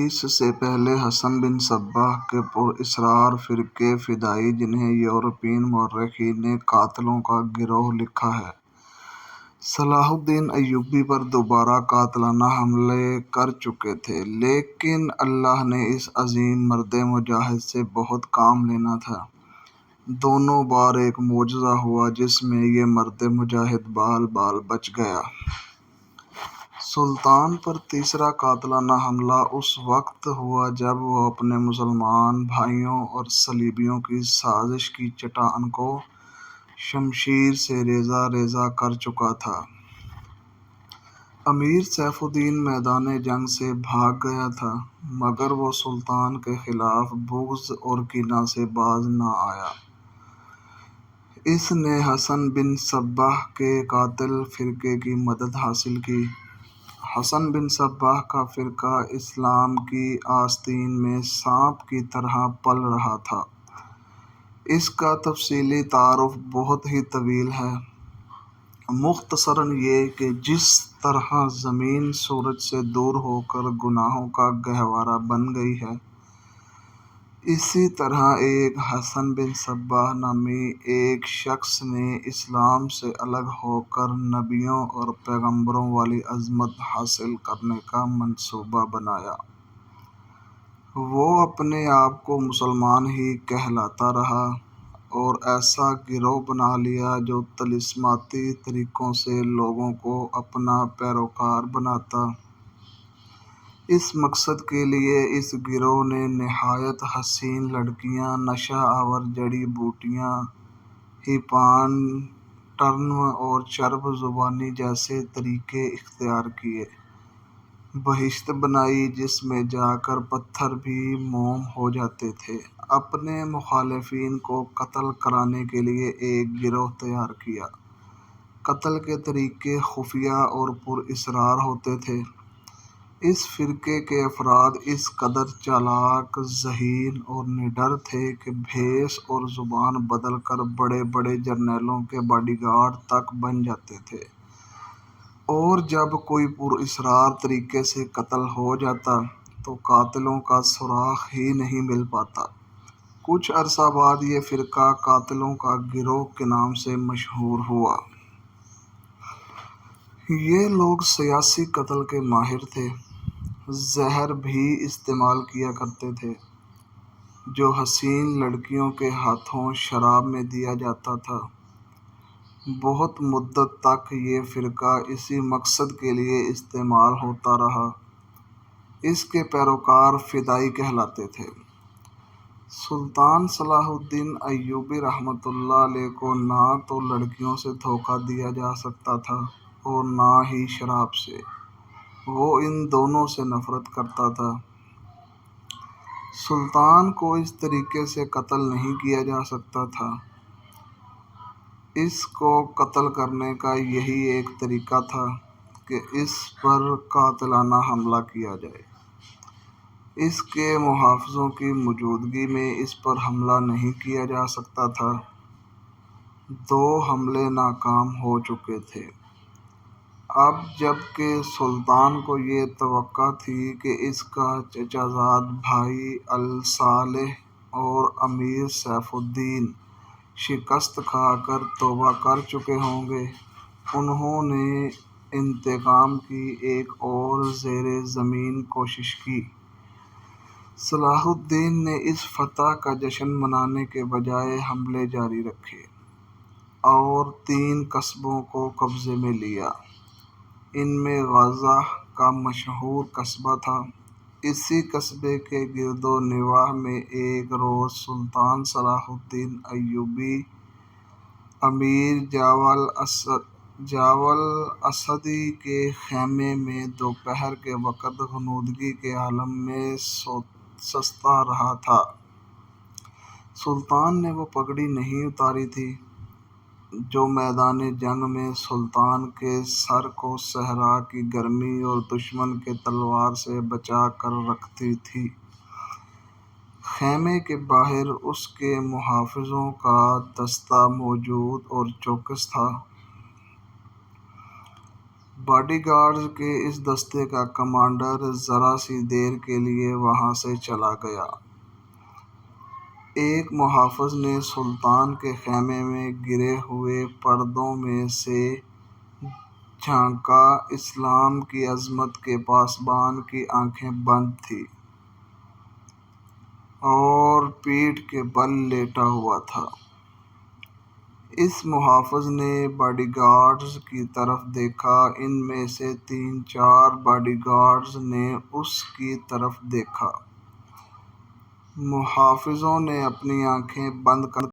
اس سے پہلے حسن بن صباح کے پراسرار فرقے فدائی، جنہیں یورپی مورخین نے قاتلوں کا گروہ لکھا ہے، صلاح الدین ایوبی پر دوبارہ قاتلانہ حملے کر چکے تھے، لیکن اللہ نے اس عظیم مرد مجاہد سے بہت کام لینا تھا۔ دونوں بار ایک معجزہ ہوا جس میں یہ مرد مجاہد بال بال بچ گیا۔ سلطان پر تیسرا قاتلانہ حملہ اس وقت ہوا جب وہ اپنے مسلمان بھائیوں اور صلیبیوں کی سازش کی چٹان کو شمشیر سے ریزہ ریزہ کر چکا تھا۔ امیر سیف الدین میدان جنگ سے بھاگ گیا تھا، مگر وہ سلطان کے خلاف بغض اور کینہ سے باز نہ آیا۔ اس نے حسن بن صباح کے قاتل فرقے کی مدد حاصل کی۔ حسن بن صباح کا فرقہ اسلام کی آستین میں سانپ کی طرح پل رہا تھا۔ اس کا تفصیلی تعارف بہت ہی طویل ہے، مختصراً یہ کہ جس طرح زمین سورج سے دور ہو کر گناہوں کا گہوارہ بن گئی ہے، اسی طرح ایک حسن بن صباح نامی ایک شخص نے اسلام سے الگ ہو کر نبیوں اور پیغمبروں والی عظمت حاصل کرنے کا منصوبہ بنایا۔ وہ اپنے آپ کو مسلمان ہی کہلاتا رہا اور ایسا گروہ بنا لیا جو طلسماتی طریقوں سے لوگوں کو اپنا پیروکار بناتا۔ اس مقصد کے لیے اس گروہ نے نہایت حسین لڑکیاں، نشہ آور جڑی بوٹیاں، ہیپان ٹرن اور چرب زبانی جیسے طریقے اختیار کیے۔ بہشت بنائی جس میں جا کر پتھر بھی موم ہو جاتے تھے۔ اپنے مخالفین کو قتل کرانے کے لیے ایک گروہ تیار کیا۔ قتل کے طریقے خفیہ اور پراسرار ہوتے تھے۔ اس فرقے کے افراد اس قدر چالاک، ذہین اور نڈر تھے کہ بھیس اور زبان بدل کر بڑے بڑے جرنیلوں کے باڈی گارڈ تک بن جاتے تھے، اور جب کوئی پراسرار طریقے سے قتل ہو جاتا تو قاتلوں کا سراغ ہی نہیں مل پاتا۔ کچھ عرصہ بعد یہ فرقہ قاتلوں کا گروہ کے نام سے مشہور ہوا۔ یہ لوگ سیاسی قتل کے ماہر تھے۔ زہر بھی استعمال کیا کرتے تھے، جو حسین لڑکیوں کے ہاتھوں شراب میں دیا جاتا تھا۔ بہت مدت تک یہ فرقہ اسی مقصد کے لیے استعمال ہوتا رہا۔ اس کے پیروکار فدائی کہلاتے تھے۔ سلطان صلاح الدین ایوبی رحمۃ اللہ علیہ کو نہ تو لڑکیوں سے دھوکہ دیا جا سکتا تھا اور نہ ہی شراب سے۔ وہ ان دونوں سے نفرت کرتا تھا۔ سلطان کو اس طریقے سے قتل نہیں کیا جا سکتا تھا۔ اس کو قتل کرنے کا یہی ایک طریقہ تھا کہ اس پر قاتلانہ حملہ کیا جائے۔ اس کے محافظوں کی موجودگی میں اس پر حملہ نہیں کیا جا سکتا تھا۔ 2 حملے ناکام ہو چکے تھے۔ اب جب کہ سلطان کو یہ توقع تھی کہ اس کا چچا زاد بھائی الصالح اور امیر سیف الدین شکست کھا کر توبہ کر چکے ہوں گے، انہوں نے انتقام کی ایک اور زیر زمین کوشش کی۔ صلاح الدین نے اس فتح کا جشن منانے کے بجائے حملے جاری رکھے اور 3 قصبوں کو قبضے میں لیا۔ ان میں غازہ کا مشہور قصبہ تھا۔ اسی قصبے کے گرد و نواح میں ایک روز سلطان صلاح الدین ایوبی امیر جاول اسدی کے خیمے میں دوپہر کے وقت غنودگی کے عالم میں سستا رہا تھا۔ سلطان نے وہ پگڑی نہیں اتاری تھی جو میدان جنگ میں سلطان کے سر کو صحرا کی گرمی اور دشمن کے تلوار سے بچا کر رکھتی تھی۔ خیمے کے باہر اس کے محافظوں کا دستہ موجود اور چوکس تھا۔ باڈی گارڈز کے اس دستے کا کمانڈر ذرا سی دیر کے لیے وہاں سے چلا گیا۔ ایک محافظ نے سلطان کے خیمے میں گرے ہوئے پردوں میں سے جھانکا۔ اسلام کی عظمت کے پاسبان کی آنکھیں بند تھیں اور پیٹھ کے بل لیٹا ہوا تھا۔ اس محافظ نے باڈی گارڈز کی طرف دیکھا۔ ان میں سے 3-4 باڈی گارڈز نے اس کی طرف دیکھا۔ محافظوں نے اپنی آنکھیں بند کر